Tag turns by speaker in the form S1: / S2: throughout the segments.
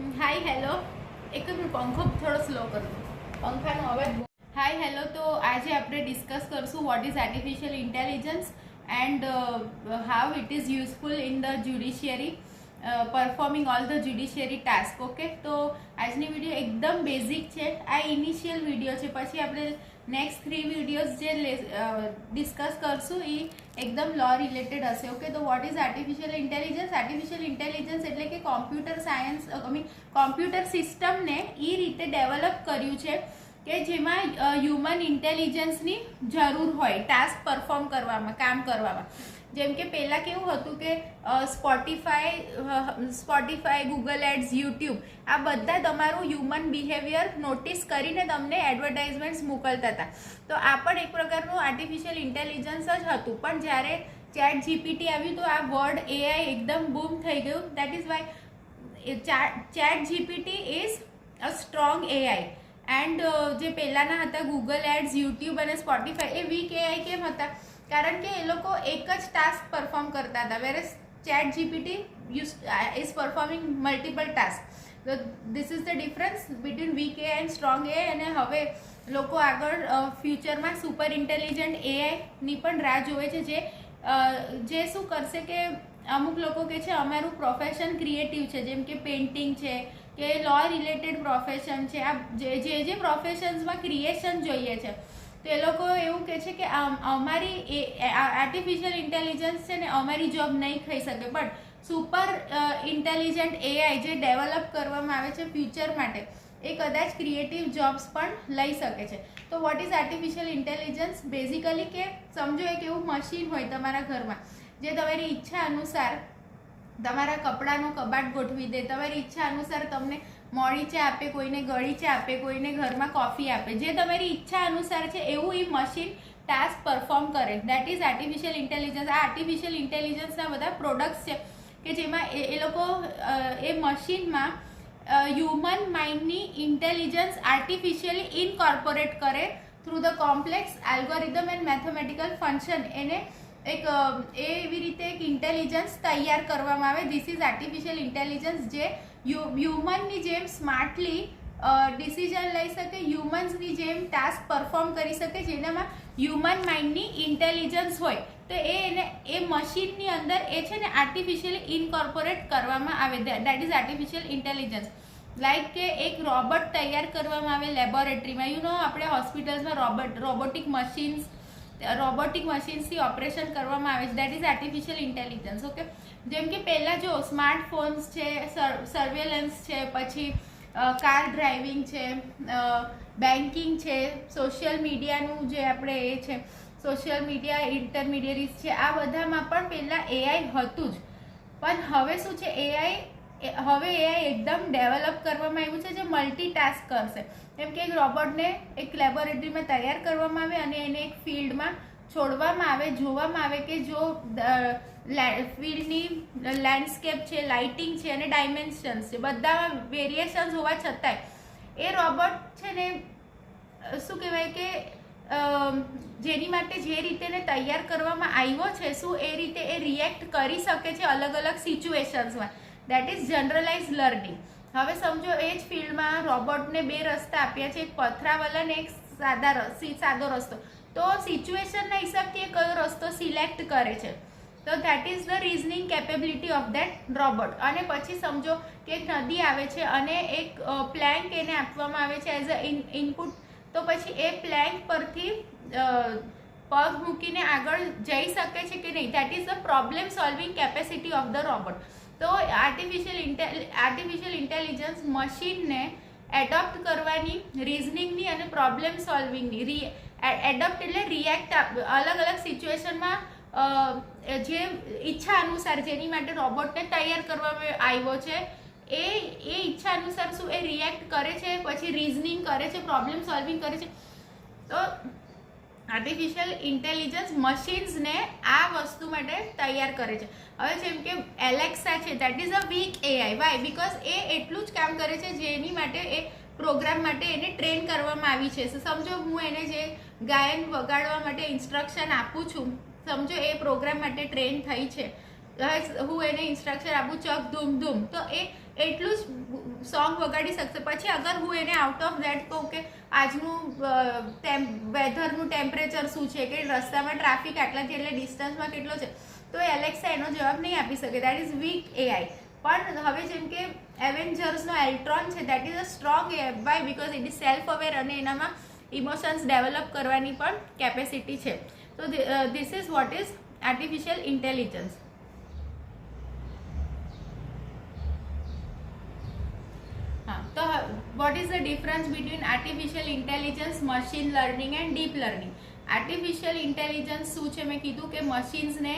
S1: Hi hello एक पंखो थोड़ो स्लो कर दो पंखाનો અવાજ હાય હેલો તો આજે આપણે ડિસ્કસ કરશું vote is artificial intelligence and how it is useful in the judiciary performing all the judiciary task okay તો આજની વિડીયો એકદમ બેઝિક છે આ ઇનિશિયલ વિડીયો છે પછી આપણે નેક્સ્ટ 3 વિડીયોઝ જે ડિસ્કસ કરશું એ એકદમ લો રિલેટેડ હશે ઓકે તો વોટ ઇઝ આર્ટિફિશિયલ ઇન્ટેલિજન્સ એટલે કે કોમ્પ્યુટર સાયન્સ કોમ્પ્યુટર સિસ્ટમને એ રીતે ડેવલપ કર્યું છે કે જેમાં હ્યુમન ઇન્ટેલિજન્સની જરૂર હોય ટાસ્ક પરફોર્મ કરવામાં કામ કરવામાં જેમ કે પહેલાં કેવું હતું કે સ્પોટીફાય ગૂગલ એડ્સ યુટ્યુબ આ બધા તમારું હ્યુમન બિહેવિયર નોટિસ કરીને તમને એડવર્ટાઇઝમેન્ટ્સ મોકલતા હતા તો આ પણ એક પ્રકારનું આર્ટિફિશિયલ ઇન્ટેલિજન્સ જ હતું પણ જ્યારે ચેટ જીપીટી આવ્યું તો આ વર્ડ એઆઈ એકદમ બૂમ થઈ ગયું that is why chat GPT is a strong AI and જે પહેલાંના હતા ગૂગલ એડ્સ યુટ્યુબ અને સ્પોટીફાય એ વીક એઆઈ કેમ હતા કારણ કે એ લોકો એક જ ટાસ્ક પરફોર્મ કરતા હતા whereas chat GPT is performing multiple task તો this is the difference between weak AI and strong AI અને હવે લોકો આગળ ફ્યુચરમાં સુપર ઇન્ટેલિજન્ટ એઆઈની પણ રાહ જોવે છે જે શું કરશે કે અમુક લોકો કે છે અમારું પ્રોફેશન ક્રિએટિવ છે જેમ કે પેઇન્ટિંગ છે કે લો રિલેટેડ પ્રોફેશન છે આ જે પ્રોફેશન્સમાં ક્રિએશન જોઈએ છે તો એ લોકો એવું કહે છે કે અમારી આર્ટિફિશિયલ ઇન્ટેલિજન્સ છે ને અમારી જોબ નહીં ખાઈ શકે બટ સુપર ઇન્ટેલિજન્ટ એઆઈ જે ડેવલપ કરવામાં આવે છે ફ્યુચર માટે એ કદાચ ક્રિએટિવ જોબ્સ પણ લઈ શકે છે તો vote is artificial intelligence basically કે સમજો એક એવું મશીન હોય તમારા ઘરમાં જે તમારી ઈચ્છા અનુસાર તમારા કપડાનો કબાટ ગોઠવી દે તમારી ઈચ્છા અનુસાર તમને મોડી ચા આપે કોઈને ગળી ચા આપે કોઈને ઘરમાં કોફી આપે જે તમારી ઈચ્છા અનુસાર છે એવું એ મશીન ટાસ્ક પરફોર્મ કરે દેટ ઇઝ આર્ટિફિશિયલ ઇન્ટેલિજન્સ આ આર્ટિફિશિયલ ઇન્ટેલિજન્સના બધા પ્રોડક્ટ્સ છે કે જેમાં એ લોકો એ મશીનમાં હ્યુમન માઇન્ડની ઇન્ટેલિજન્સ આર્ટિફિશિયલી ઇનકોર્પોરેટ કરે through the complex algorithm and mathematical function એને એક એવી રીતે એક ઇન્ટેલિજન્સ તૈયાર કરવામાં આવે ધીસ ઇઝ આર્ટિફિશિયલ ઇન્ટેલિજન્સ જે હ્યુમનની જેમ સ્માર્ટલી ડિસિઝન લઈ શકે હ્યુમન્સની જેમ ટાસ્ક પરફોર્મ કરી શકે જેનામાં હ્યુમન માઇન્ડની ઇન્ટેલિજન્સ હોય તો એને એ મશીનની અંદર એ છે ને આર્ટિફિશિયલી ઇનકોર્પોરેટ કરવામાં આવે that is artificial intelligence like કે એક રોબોટ તૈયાર કરવામાં આવે લેબોરેટરીમાં યુ નો આપણે હોસ્પિટલ્સમાં રોબોટિક મશીન્સથી ઓપરેશન કરવામાં આવે છે that is artificial intelligence okay જેમ કે પહેલાં જો સ્માર્ટફોન્સ છે સર્વેલન્સ છે પછી કાર ડ્રાઇવિંગ છે બેન્કિંગ છે સોશિયલ મીડિયાનું જે આપણે એ છે સોશિયલ મીડિયા ઇન્ટરમીડિયરીઝ છે આ બધામાં પણ પહેલાં એઆઈ હતું જ પણ હવે શું છે એઆઈ એકદમ ડેવલપ કરવામાં આવ્યું છે જે મલ્ટીટાસ્ક કરશે કેમ કે એક રોબોટને એક લેબોરેટરીમાં તૈયાર કરવામાં આવે અને એને એક ફિલ્ડમાં છોડવામાં આવે જોવામાં આવે કે જો ફિલ્ડની લેન્ડસ્કેપ છે લાઇટિંગ છે અને ડાયમેન્શન્સ છે બધામાં વેરિએશન્સ હોવા છતાંય એ રોબોટ છે ને શું કહેવાય કે જેની માટે જે રીતે એને તૈયાર કરવામાં આવ્યો છે શું એ રીતે એ રિએક્ટ કરી શકે છે અલગ અલગ સિચ્યુએશન્સમાં દેટ ઇઝ જનરલાઇઝ લર્નિંગ હવે સમજો એ જ ફિલ્ડમાં રોબોટને 2 રસ્તા આપ્યા છે એક પથરાવાળા ને એક સાદો રસ્તો તો સિચ્યુએશનના હિસાબથી એ કયો રસ્તો સિલેક્ટ કરે છે તો that is the reasoning capability of that robot અને પછી સમજો કે એક નદી આવે છે અને એક પ્લેન્ક એને આપવામાં આવે છે એઝ અ ઇનપુટ તો પછી એ પ્લેન્ક પરથી પગ મૂકીને આગળ જઈ શકે છે કે નહીં that is the problem solving capacity of the robot તો આર્ટિફિશિયલ ઇન્ટેલિજન્સ મશીનને એડોપ્ટ કરવાની રિઝનિંગની અને પ્રોબ્લેમ સોલ્વિંગની એડોપ્ટ એટલે રિએક્ટ અલગ અલગ સિચ્યુએશનમાં જે ઈચ્છા અનુસાર જેની માટે રોબોટને તૈયાર કરવામાં આવ્યો છે એ ઈચ્છા અનુસાર શું એ રિએક્ટ કરે છે પછી રિઝનિંગ કરે છે પ્રોબ્લેમ સોલ્વિંગ કરે છે તો આર્ટિફિશિયલ ઇન્ટેલિજન્સ મશીન્સને આ વસ્તુ માટે તૈયાર કરે છે હવે જેમ કે એલેક્સા છે that is a weak AI why because એ એટલું જ કામ કરે છે જેની માટે એ પ્રોગ્રામ માટે એને ટ્રેન કરવામાં આવી છે સમજો હું એને જે ગાયન વગાડવા માટે ઇન્સ્ટ્રક્શન આપું છું સમજો એ પ્રોગ્રામ માટે ટ્રેન થઈ છે હું એને ઇન્સ્ટ્રક્શન આપું ચક ધૂમ ધૂમ તો એ એટલું જ સોંગ વગાડી શકશે. પછી અગર હું એને આઉટ ઓફ દેટ કહું કે આજનું વેધરનું ટેમ્પરેચર શું છે, કે રસ્તામાં ટ્રાફિક આટલાથી એટલે ડિસ્ટન્સમાં કેટલો છે, તો એલેક્સા એનો જવાબ નહીં આપી શકે. That is weak AI. પણ હવે જેમ કે એવેન્જર્સનો એલ્ટ્રોન છે, that is a strong AI. Why? Because it is self aware અને એનામાં ઇમોશન્સ ડેવલપ કરવાની પણ કેપેસિટી છે. તો this is what is artificial intelligence. તો what is the difference between artificial intelligence, machine learning and deep learning? Artificial intelligence શું છે? મેં કીધું કે મશીન્સને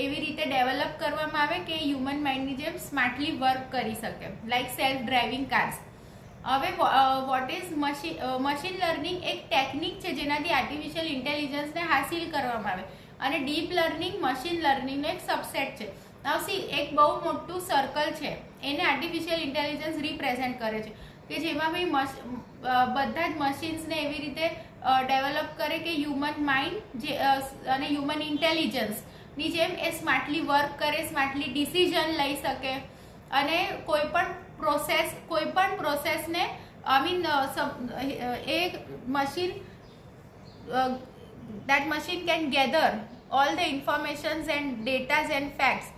S1: એવી રીતે ડેવલપ કરવામાં આવે કે હ્યુમન માઇન્ડની જેમ સ્માર્ટલી વર્ક કરી શકે, લાઈક સેલ્ફ ડ્રાઇવિંગ કાર્સ. હવે વોટ ઇઝ મશીન લર્નિંગ? એક ટેકનિક છે જેનાથી આર્ટિફિશિયલ ઇન્ટેલિજન્સને હાસિલ કરવામાં આવે, અને ડીપ લર્નિંગ મશીન લર્નિંગનો એક સબસેટ છે. નાવ સી, એક બહુ મોટું સર્કલ છે, એને આર્ટિફિશિયલ ઇન્ટેલિજન્સ રિપ્રેઝેન્ટ કરે છે, કે જેમાં ભાઈ બધા જ મશીન્સને એવી રીતે ડેવલપ કરે કે હ્યુમન માઇન્ડ અને હ્યુમન ઇન્ટેલિજન્સની જેમ એ સ્માર્ટલી વર્ક કરે, સ્માર્ટલી ડિસિઝન લઈ શકે, અને કોઈ પણ પ્રોસેસને એ machine that machine can gather all the informations and data and facts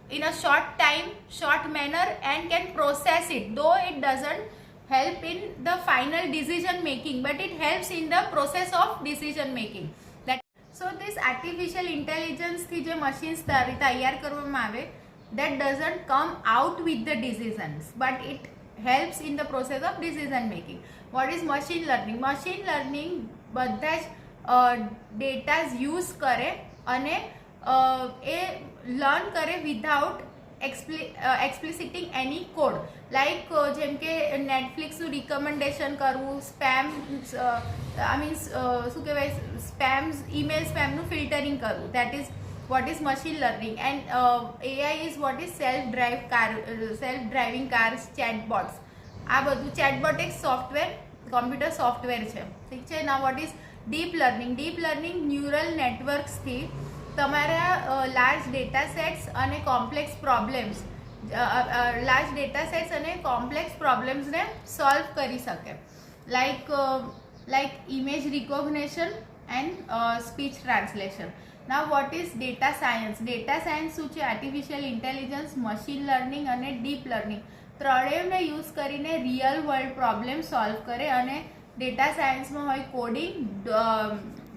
S1: in a short manner and can process it, though it doesn't help in the final decision making, but it helps in the process of decision making. So this artificial intelligence થી જે machines તૈયાર કરવામાં આવે, that doesn't come out with the decisions, but it helps in the process of decision making. What is machine learning? Machine learning બધા જ ડેટાઝ use કરે અને એ learn કરે વિધાઉટ એક્સપ્લિસિટિંગ એની કોડ. લાઈક જેમ કે નેટફ્લિક્સનું રિકમેન્ડેશન કરવું, સ્પેમ શું કહેવાય, ઈમેલ સ્પેમનું ફિલ્ટરિંગ કરવું, that is what is machine learning. And AI is what is self driving cars, chatbots. આ બધું chatbot એક સોફ્ટવેર, કોમ્પ્યુટર સોફ્ટવેર છે, ઠીક છે. ના what is deep learning? Deep learning neural નેટવર્ક્સથી તમારા લાર્જ ડેટા સેટ્સ અને કોમ્પ્લેક્સ પ્રોબ્લેમ્સને સોલ્વ કરી શકે, like image recognition and speech translation. Now what is data science? Data science શું છે? આર્ટિફિશિયલ ઇન્ટેલિજન્સ, મશીન લર્નિંગ અને ડીપ લર્નિંગ ત્રણેયને યુઝ કરીને રિયલ વર્લ્ડ પ્રોબ્લેમ સોલ્વ કરે. અને ડેટા સાયન્સમાં હોય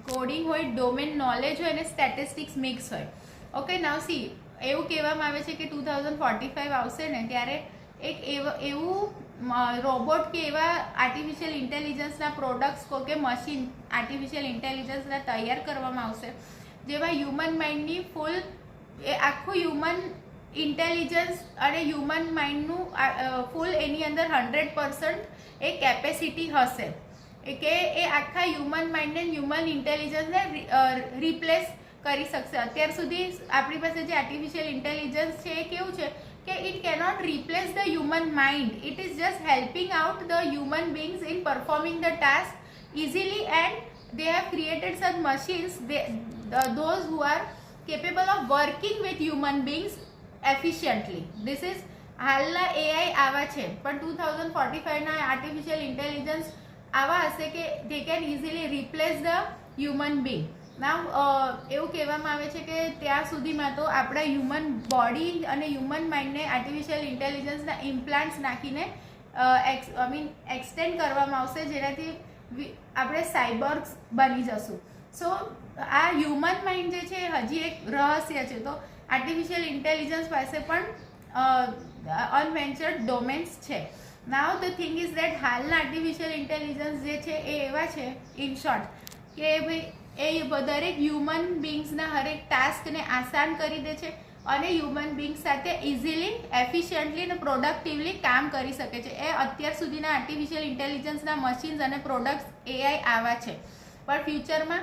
S1: કોડિંગ હોય, ડોમેન નોલેજ હોય અને સ્ટેટિસ્ટિક્સ મિક્સ હોય. ઓકે, નાવ સી, એવું કહેવામાં આવે છે કે 2045 આવશે ને ત્યારે એક એવું રોબોટ કે એવા આર્ટિફિશિયલ ઇન્ટેલિજન્સના પ્રોડક્ટ્સ કે મશીન આર્ટિફિશિયલ ઇન્ટેલિજન્સના તૈયાર કરવામાં આવશે, જેમાં હ્યુમન માઇન્ડની આખું હ્યુમન ઇન્ટેલિજન્સ અને હ્યુમન માઇન્ડનું ફૂલ એની અંદર 100% એ કેપેસિટી હશે, કે એ આખા હ્યુમન માઇન્ડ એન્ડ હ્યુમન ઇન્ટેલિજન્સને રિપ્લેસ કરી શકશે. અત્યાર સુધી આપણી પાસે જે આર્ટિફિશિયલ ઇન્ટેલિજન્સ છે એ કેવું છે કે it cannot replace the human mind, it is just helping out the human beings in performing the task easily, and they have created such machines, those who are capable of working with human beings efficiently. This is હાલના AI આવા છે, પણ 2045ના artificial intelligence આવા હશે કે they can easily replace the human being. નાવ એવું કહેવામાં આવે છે કે ત્યાં સુધીમાં તો આપણા હ્યુમન બોડી અને હ્યુમન માઇન્ડને આર્ટિફિશિયલ ઇન્ટેલિજન્સના ઇમ્પ્લાન્ટ્સ નાખીને એક્સટેન્ડ કરવામાં આવશે, જેનાથી આપણે સાયબર્ગ્સ બની જશું. સો આ હ્યુમન માઇન્ડ જે છે હજી એક રહસ્ય છે. તો આર્ટિફિશિયલ ઇન્ટેલિજન્સ પાસે પણ અનવેન્ચર્ડ ડોમેન્સ છે. નાવ ધ થિંગ ઇઝ દેટ હાલના આર્ટિફિશિયલ ઇન્ટેલિજન્સ જે છે એ એવા છે, ઇન શોર્ટ, કે ભાઈ એ દરેક હ્યુમન બીંગ્સના હરેક ટાસ્કને આસાન કરી દે છે અને હ્યુમન બીંગ્સ સાથે ઇઝીલી, એફિશિયન્ટલી અને પ્રોડક્ટિવલી કામ કરી શકે છે. એ અત્યાર સુધીના આર્ટિફિશિયલ ઇન્ટેલિજન્સના મશીન્સ અને પ્રોડક્ટ્સ એઆઈ આવા છે, પણ ફ્યુચરમાં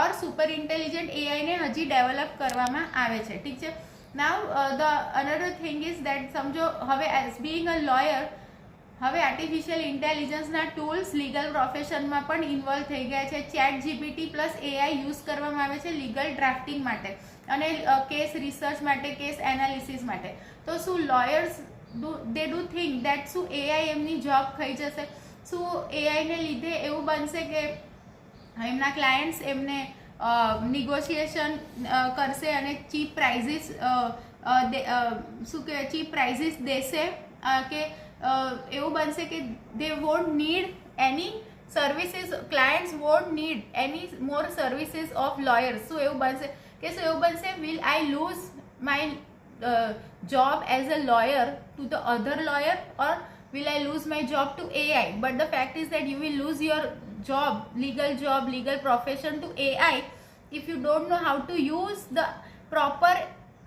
S1: ઓર સુપર ઇન્ટેલિજન્ટ એઆઈને હજી ડેવલપ કરવામાં આવે છે, ઠીક છે. નાવ the another thing is that, સમજો હવે એઝ બિંગ અ લોયર, હવે આર્ટિફિશિયલ ઇન્ટેલિજન્સના ટૂલ્સ લીગલ પ્રોફેશનમાં પણ ઇન્વોલ્વ થઈ ગયા છે. ChatGPT પ્લસ એઆઈ યુઝ કરવામાં આવે છે લીગલ ડ્રાફ્ટિંગ માટે અને કેસ રિસર્ચ માટે, કેસ એનાલિસિસ માટે. તો શું lawyers they do think that શું AI એમની જોબ ખાઈ જશે, શું AI ને લીધે એવું બનશે કે એમના ક્લાયન્ટ્સ એમને નિગોશિએશન કરશે અને ચીપ પ્રાઇઝીસ શું કહેવાય ચીપ પ્રાઇઝીસ દેશે કે એવું બનશે કે they won't need any services, clients won't need any more services of lawyers. શું એવું બનશે કે શું એવું બનશે will I lose my job as a lawyer to the other lawyer, or will I lose my job to AI? But the fact is that you will lose your job, legal profession to AI if you don't know how to use the proper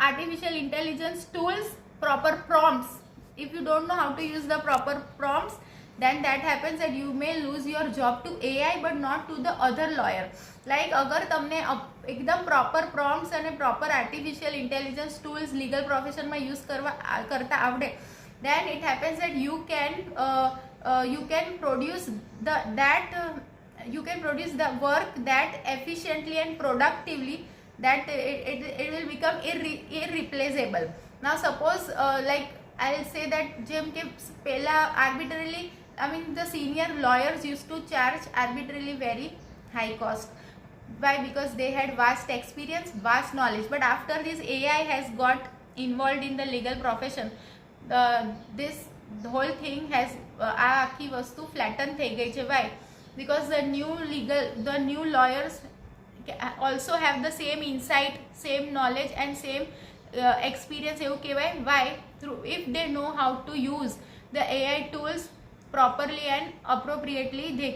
S1: artificial intelligence tools, proper prompts. If you don't know how to use the proper prompts, then that happens that you may lose your job to AI but not to the other lawyer. Like અગર તમને એકદમ proper prompts અને proper artificial intelligence tools legal પ્રોફેશનમાં use કરતા આવડે, then it happens that you can produce the work that efficiently and productively, that it will become irreplaceable. Now suppose like I'll say that જેમ કે પહેલા arbitrarily, I mean the senior lawyers used to charge arbitrarily very high cost. Why? Because they had vast experience, vast knowledge. But after this AI has got involved in the legal profession, the whole thing has આ આખી વસ્તુ flatten થઈ ગઈ છે. Why? Because the new lawyers also have the same insight, same knowledge and same experience એવું કહેવાય. Why? If they know how to use the AI tools properly and appropriately, they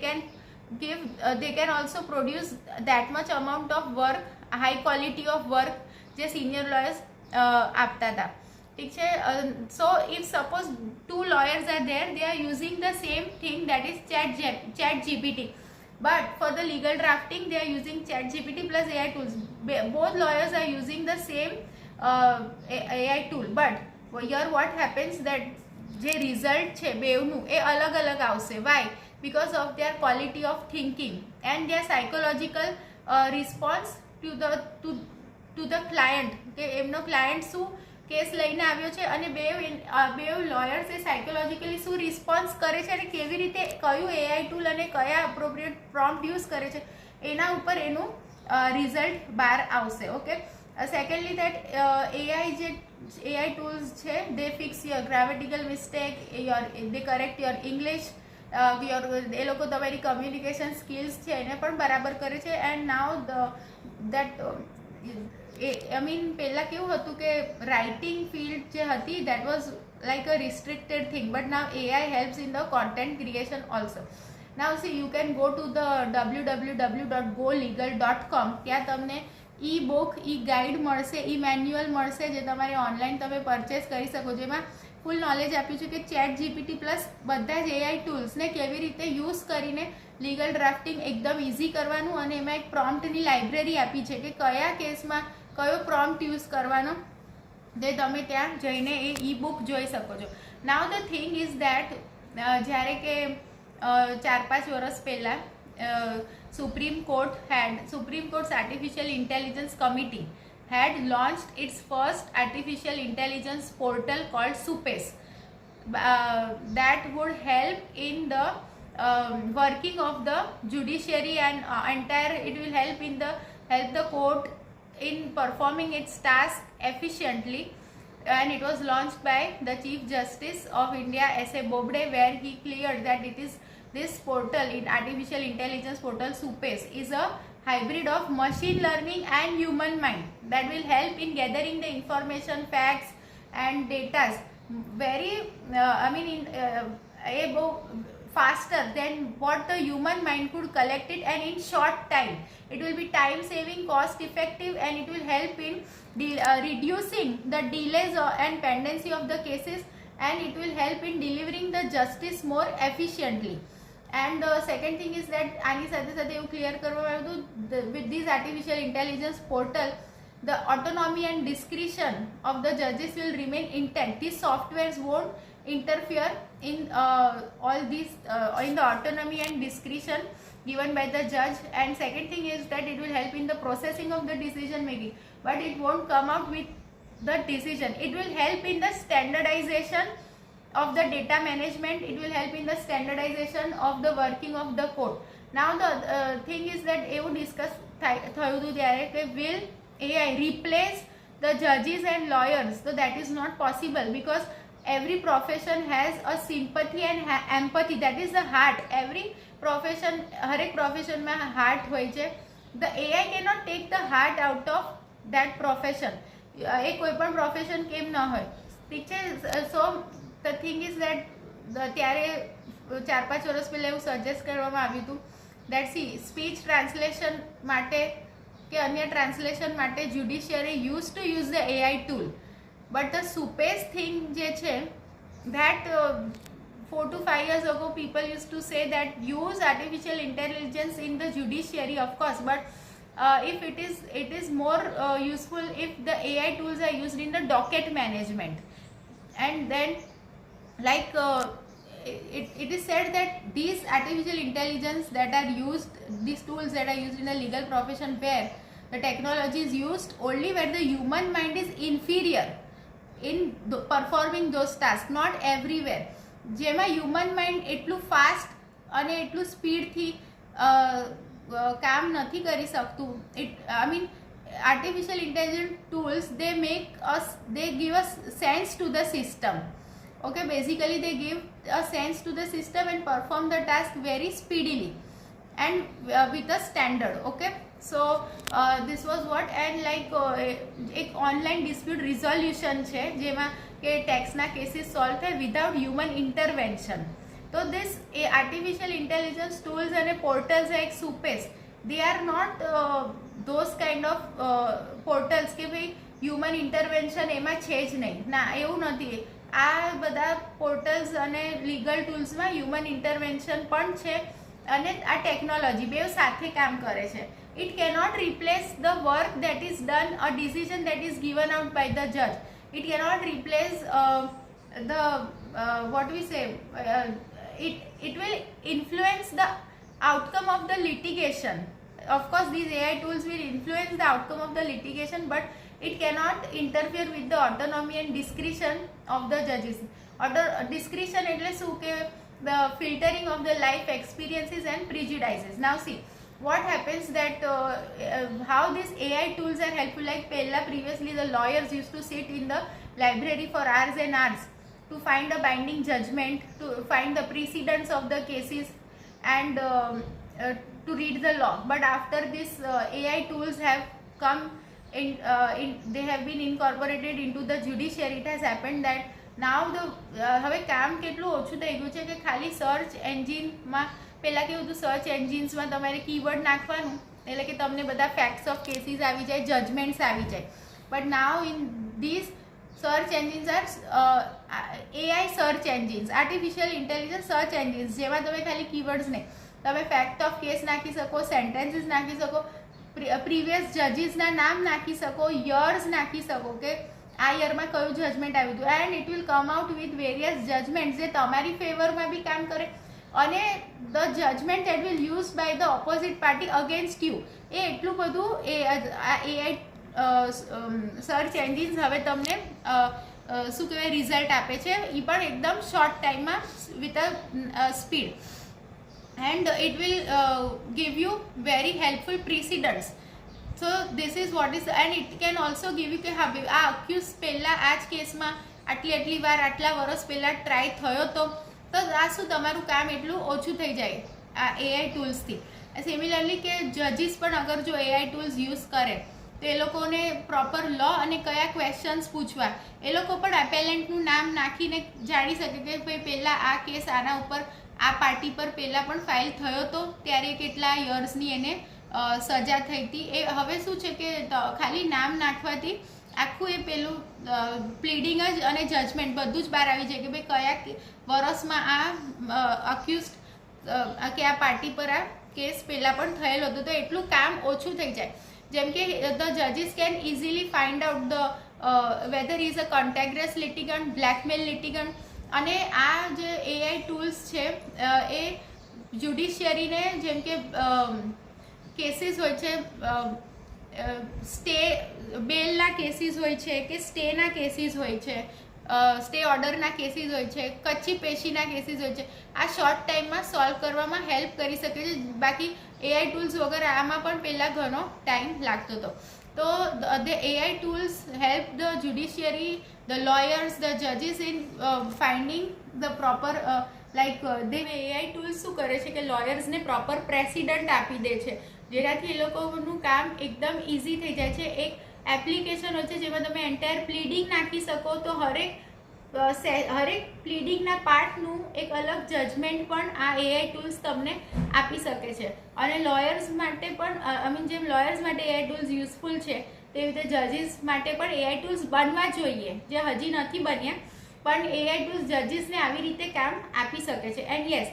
S1: can also produce that much amount of work, high quality of work જે senior lawyers આપતા હતા. ઠીક છે. So if suppose two lawyers are there, they are using the same thing, that is ChatGPT, but for the legal drafting they are using ChatGPT plus AI tools. Both lawyers are using the same AI tool, but here what happens that જે result છે બેવનું એ અલગ અલગ આવશે. Y? because of their quality of thinking and their psychological response to the client, કે એમનો client શું case લઈને આવ્યો છે અને બે લોયર્સ એ સાયકોલોજીકલી શું રિસ્પોન્સ કરે છે અને કેવી રીતે કયું AI ટૂલ અને કયા અપ્રોપ્રિએટ પ્રોમ્પ્ટ યુઝ કરે છે એના ઉપર એનું રિઝલ્ટ બહાર આવશે. Okay. Secondly that AI tools છે, they fix your grammatical mistake, they correct your English, એ લોકો તમારી કમ્યુનિકેશન સ્કિલ્સ છે એને પણ બરાબર કરે છે. એન્ડ નાઉ I mean પહેલાં કેવું હતું કે રાઇટિંગ ફિલ્ડ જે હતી that was like a restricted thing, but now AI helps in the content creation also. Now see, you can go to the www.golegal.com. ત્યાં તમને ઈ બુક, ઈ guide મળશે, ઈ manual મળશે જે તમારે ઓનલાઈન તમે પરચેસ કરી શકો, જેમાં ફૂલ નોલેજ આપ્યું છે કે ChatGPT પ્લસ બધા જ AI ટૂલ્સને કેવી રીતે યુઝ કરીને લીગલ ડ્રાફ્ટિંગ એકદમ ઇઝી કરવાનું, અને એમાં એક પ્રોમ્પ્ટની લાઇબ્રેરી આપી છે કે કયા કેસમાં કયો પ્રોમ્પ્ટ યુઝ કરવાનો, તે તમે ત્યાં જઈને એ ઈ બુક જોઈ શકો છો. નાઉ ધ થિંગ ઇઝ દેટ જ્યારે કે 4-5 વર્ષ પહેલાં Supreme Court's Artificial Intelligence Committee had launched its first artificial intelligence portal called SUPES, that would help in the working of the judiciary and it will help the court in performing its task efficiently. And it was launched by the Chief Justice of India S.A. Bobde, where he cleared that this portal, in artificial intelligence portal SUPES, is a hybrid of machine learning and human mind that will help in gathering the information, facts and data very faster than what the human mind could collect it, and in short time. It will be time saving, cost effective, and it will help in reducing the delays and pendency of the cases, and it will help in delivering the justice more efficiently. And the second thing is that આની સાથે સાથે એવું clear કરવામાં આવ્યું હતું, with this artificial intelligence portal, the autonomy and discretion of the judges will remain intact. These softwares won't interfere in all these in the autonomy and discretion given by the judge. And second thing is that it will help in the processing of the decision making, but it won't come out with the decision. It will help in the standardization of the data management. It will help in the standardization of the working of the court. Now the thing is that એવું discuss થયું હતું ત્યારે કે will AI replace the judges and lawyers? So that is not possible, because every profession has a sympathy and empathy. That is the heart. Every profession, હરેક પ્રોફેશનમાં heart હોય છે. The AI cannot take the heart out of that profession. એ કોઈ પણ profession કેમ ન હોય, ઠીક છે. સો ધ થિંગ ઇઝ દેટ ત્યારે 4-5 વર્ષ પહેલાં એવું સજેસ્ટ કરવામાં આવ્યું હતું દેટ સી સ્પીચ ટ્રાન્સલેશન માટે કે અન્ય ટ્રાન્સલેશન માટે judiciary use to use the AI tool. But the સુપેસ્ટ થિંગ જે છે that 4 to 5 years ago people used to say that use artificial intelligence in the judiciary, of course, but if it is more useful if the AI tools are used in the docket management. And then like it is said that these artificial intelligence that are used, these tools that are used in the legal profession, where the technology is used only where the human mind is inferior in performing those tasks, not everywhere. જેમાં human mind એટલું fast અને એટલું સ્પીડથી કામ નથી કરી શકતું. I mean, artificial intelligence tools, they give us sense to the system. Okay, basically they give a sense to the system and perform the task very speedily and with a standard. Okay, so this was what. And like એક online dispute resolution છે જેમાં કે ટેક્સના cases solve થાય without human intervention. તો this artificial intelligence tools અને portals like સુપેસ, they are not those kind of portals કે ભાઈ human intervention એમાં છે જ નહીં. ના, એવું નથી. આ બધા પોર્ટલ્સ અને લીગલ ટૂલ્સમાં હ્યુમન ઇન્ટરવેન્શન પણ છે અને આ ટેકનોલોજી બેવ સાથે કામ કરે છે. It cannot replace the work that is done, a decision that is given out by the judge. It cannot replace the what we say, it will influence the outcome of the litigation. Of course these AI tools will influence the outcome of the litigation, but it cannot interfere with the autonomy and discretion of the judges. Discretion એટલે શું કે the filtering of the life experiences and prejudices. Now see what happens that how these AI tools are helpful. Like previously the lawyers used to sit in the library for hours and hours to find a binding judgment, to find the precedents of the cases and to read the law. But after this AI tools have come in, they have been incorporated into the judiciary. It has happened that now the હવે કામ કેટલું ઓછું થઈ ગયું છે કે ખાલી search એન્જિનમાં, પહેલાં કેવું હતું, સર્ચ એન્જિન્સમાં તમારે કીવર્ડ નાખવાનું એટલે કે તમને બધા ફેક્ટ્સ ઓફ કેસીસ આવી જાય, જજમેન્ટ્સ આવી જાય. But now in this search engines are AI search engines, artificial intelligence search engines, જેમાં તમે ખાલી કીવર્ડ્સ નહીં, તમે ફેક્ટ ઓફ કેસ નાખી શકો, સેન્ટેન્સીસ નાખી શકો, પ્રીવિયસ જજીસના નામ નાખી શકો, યર્સ નાખી શકો કે આ યરમાં કયું જજમેન્ટ આવ્યું હતું, and it will come out with various judgements જે તમારી ફેવરમાં બી કામ કરે. અને the judgement that will use by the opposite party against you, એ એટલું બધું AI સર્ચ એન્જિન્સ હવે તમને શું કહેવાય રિઝલ્ટ આપે છે, એ પણ એકદમ શોર્ટ ટાઈમમાં with a speed. And it will give you very helpful precedents. So this is what is, and it can also give you કે હા ભાઈ આ અક્યુઝ પહેલાં આ જ કેસમાં આટલી વાર આટલા વર્ષ પહેલાં ટ્રાય થયો તો આ શું તમારું કામ એટલું ઓછું થઈ જાય આ AI ટૂલ્સથી. સિમિલરલી કે જજીસ પણ અગર જો AI ટૂલ્સ યુઝ કરે તો એ લોકોને પ્રોપર લો અને કયા ક્વેશ્ચન્સ પૂછવા, એ લોકો પણ એપેલેન્ટનું નામ નાખીને જાણી શકે કે ભાઈ પહેલાં આ કેસ આના ઉપર આ પાર્ટી પર પહેલાં પણ ફાઇલ થયો તો ત્યારે કેટલા યર્સની એને સજા થઈ હતી. એ હવે શું છે કે ખાલી નામ નાખવાથી આખું એ પેલું પ્લીડિંગ જ અને જજમેન્ટ બધું જ બહાર આવી જાય કે ભાઈ કયા વર્ષમાં આ અક્યુઝડ કે આ પાર્ટી પર આ કેસ પહેલાં પણ થયેલો હતો. તો એટલું કામ ઓછું થઈ જાય. જેમ કે ધ જજીસ can easily find out the whether is a contentious litigant, blackmail litigant. અને આ જે AI ટૂલ્સ છે એ જ્યુડિશિયરીને જેમ કે કેસીસ હોય છે, સ્ટે બેલના કેસીસ હોય છે કે સ્ટેના કેસીસ હોય છે, સ્ટે ઓર્ડરના કેસીસ હોય છે, કચ્છી પેશીના કેસીસ હોય છે, આ શોર્ટ ટાઈમમાં સોલ્વ કરવામાં હેલ્પ કરી શકે છે. બાકી એઆઈ ટૂલ્સ વગર આમાં પણ પહેલાં ઘણો ટાઈમ લાગતો હતો. તો the AI tools help the judiciary, the lawyers, the judges in finding the proper they AI tools શું કરે છે કે લોયર્સને પ્રોપર પ્રેસિડન્ટ આપી દે છે, જેનાથી એ લોકોનું કામ એકદમ ઇઝી થઈ જાય છે. એક એપ્લિકેશન હોય છે જેમાં તમે એન્ટાયર પ્લીડિંગ નાખી શકો, તો હરેક પ્લીડિંગના પાર્ટનું એક અલગ જજમેન્ટ પણ આ એઆઈ ટૂલ્સ તમને આપી શકે છે. અને લોયર્સ માટે પણ જેમ લોયર્સ માટે એઆઈ ટૂલ્સ યુઝફુલ છે, તેવી રીતે જજીસ માટે પણ એઆઈ ટૂલ્સ બનવા જોઈએ, જે હજી નથી બન્યા, પણ એઆઈ ટૂલ્સ જજીસને આવી રીતે કામ આપી શકે છે. And yes,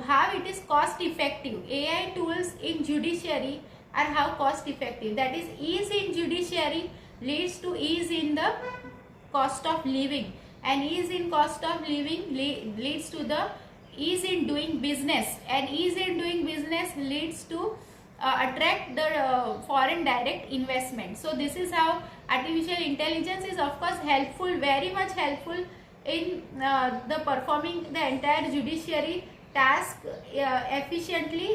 S1: how it is cost effective. AI tools in judiciary are how cost effective. That is, ease in judiciary leads to ease in the cost of living, and ease in cost of living leads to the ease in doing business, and ease in doing business leads to attract the foreign direct investment. So this is how artificial intelligence is of course helpful, very much helpful in the performing the entire judiciary task efficiently,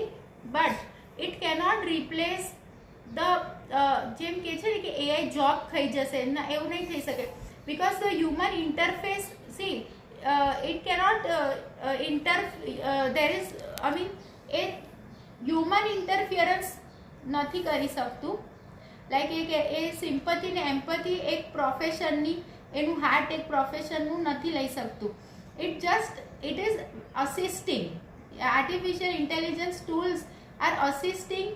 S1: but it cannot replace the જેમ કે છે ને કે AI job ખાઈ જશે, ના એવું નહીં થઈ શકે, because the human interface, see, it cannot there is, A human interference નથી કરી શકતું. લાઈક એ સિમ્પથી ને એમ્પથી એક પ્રોફેશનની, એનું હાર્ટ એક પ્રોફેશનનું નથી લઈ શકતું. it is assisting. Artificial intelligence tools are assisting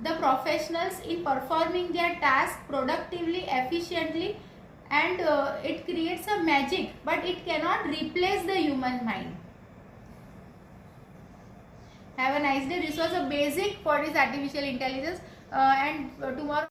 S1: the professionals in performing their task productively, efficiently, and it creates a magic, but it cannot replace the human mind. Have a nice day. This was a basic for this artificial intelligence, and tomorrow